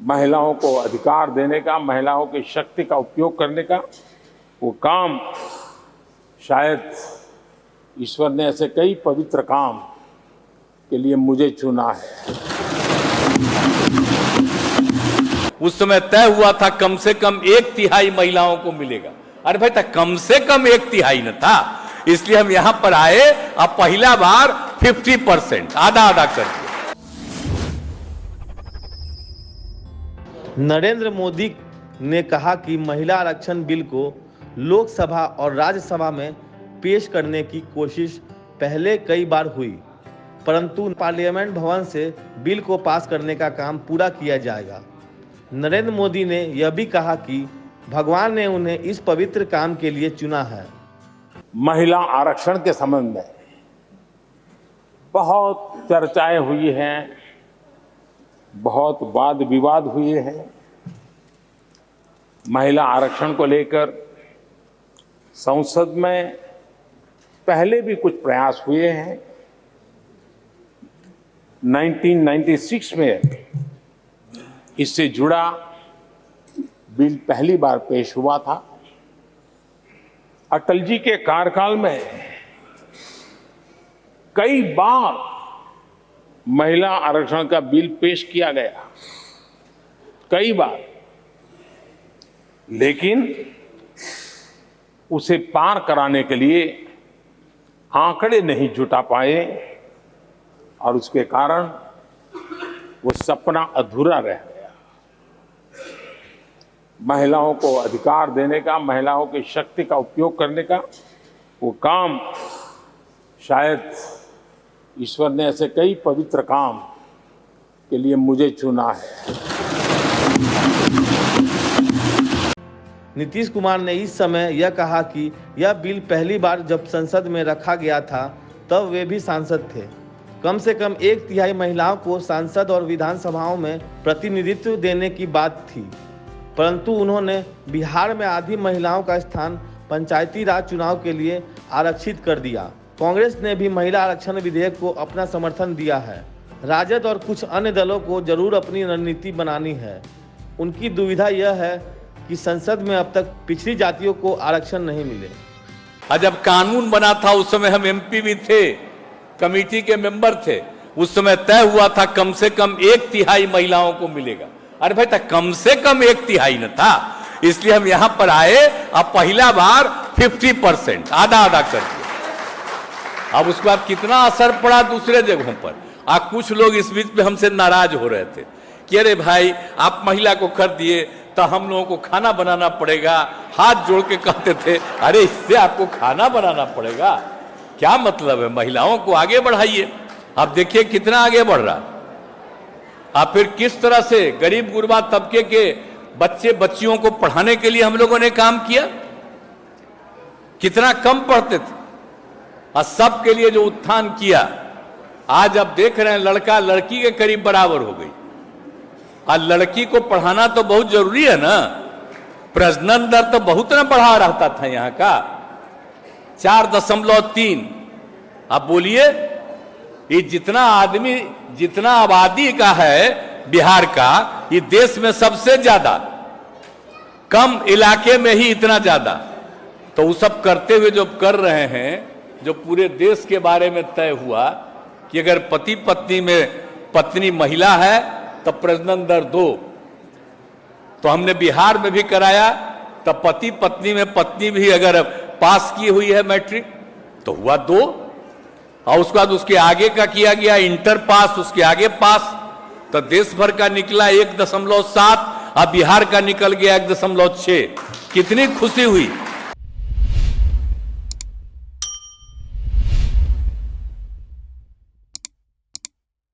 महिलाओं को अधिकार देने का, महिलाओं की शक्ति का उपयोग करने का वो काम शायद ईश्वर ने ऐसे कई पवित्र काम के लिए मुझे चुना है। उस समय तय हुआ था कम से कम 1/3 महिलाओं को मिलेगा। अरे भाई, तक कम से कम 1/3 न था, इसलिए हम यहां पर आए। अब पहला बार 50%, आधा आधा कर दिया। नरेंद्र मोदी ने कहा कि महिला आरक्षण बिल को लोकसभा और राज्यसभा में पेश करने की कोशिश पहले कई बार हुई, परंतु पार्लियामेंट भवन से बिल को पास करने का काम पूरा किया जाएगा। नरेंद्र मोदी ने यह भी कहा कि भगवान ने उन्हें इस पवित्र काम के लिए चुना है। महिला आरक्षण के संबंध में बहुत चर्चाएं हुई हैं, बहुत वाद विवाद हुए हैं। महिला आरक्षण को लेकर संसद में पहले भी कुछ प्रयास हुए हैं। 1996 में इससे जुड़ा बिल पहली बार पेश हुआ था। अटल जी के कार्यकाल में कई बार महिला आरक्षण का बिल पेश किया गया, कई बार, लेकिन उसे पार कराने के लिए आंकड़े नहीं जुटा पाए और उसके कारण वो सपना अधूरा रह गया। महिलाओं को अधिकार देने का, महिलाओं की शक्ति का उपयोग करने का वो काम शायद ईश्वर ने ऐसे कई पवित्र काम के लिए मुझे चुना है। नीतीश कुमार ने इस समय यह कहा कि यह बिल पहली बार जब संसद में रखा गया था तब वे भी सांसद थे। कम से कम 1/3 महिलाओं को सांसद और विधानसभाओं में प्रतिनिधित्व देने की बात थी, परंतु उन्होंने बिहार में आधी महिलाओं का स्थान पंचायती राज चुनाव के लिए आरक्षित कर दिया। कांग्रेस ने भी महिला आरक्षण विधेयक को अपना समर्थन दिया है। राजद और कुछ अन्य दलों को जरूर अपनी रणनीति बनानी है। उनकी दुविधा यह है कि संसद में अब तक पिछड़ी जातियों को आरक्षण नहीं मिले। जब कानून बना था उस समय हम एमपी भी थे, कमेटी के मेंबर थे। उस समय तय हुआ था कम से कम 1/3 महिलाओं को मिलेगा। अरे भाई, तक कम से कम 1/3 न था, इसलिए हम यहां पर आए। अब पहला बार 50%, आधा आधा कर दिया। अब उसके बाद कितना असर पड़ा दूसरे जगहों पर। कुछ लोग इस बीच में हमसे नाराज हो रहे थे कि अरे भाई, आप महिला को कर दिए तो हम लोगों को खाना बनाना पड़ेगा। हाथ जोड़ के कहते थे, अरे इससे आपको खाना बनाना पड़ेगा, क्या मतलब है? महिलाओं को आगे बढ़ाइए। आप देखिए कितना आगे बढ़ रहा। आप फिर किस तरह से गरीब गुरबा तबके के बच्चे बच्चियों को पढ़ाने के लिए हम लोगों ने काम किया। कितना कम पढ़ते थे और सबके लिए जो उत्थान किया, आज अब देख रहे हैं लड़का लड़की के करीब बराबर हो गई। और लड़की को पढ़ाना तो बहुत जरूरी है ना। प्रजनन दर तो बहुत ना बढ़ा रहता था यहाँ का, 4.3। अब बोलिए, ये जितना आबादी का है बिहार का, ये देश में सबसे ज्यादा, कम इलाके में ही इतना ज्यादा। तो वो सब करते हुए जो कर रहे हैं, जो पूरे देश के बारे में तय हुआ कि अगर पति पत्नी में पत्नी महिला है तो प्रजनन दर 2, तो हमने बिहार में भी कराया। तो पति पत्नी में पत्नी भी अगर पास की हुई है मैट्रिक तो हुआ 2, और उसके बाद उसके आगे का किया गया इंटर पास, उसके आगे पास, तो देश भर का निकला 1.7 और बिहार का निकल गया 1.6। कितनी खुशी हुई।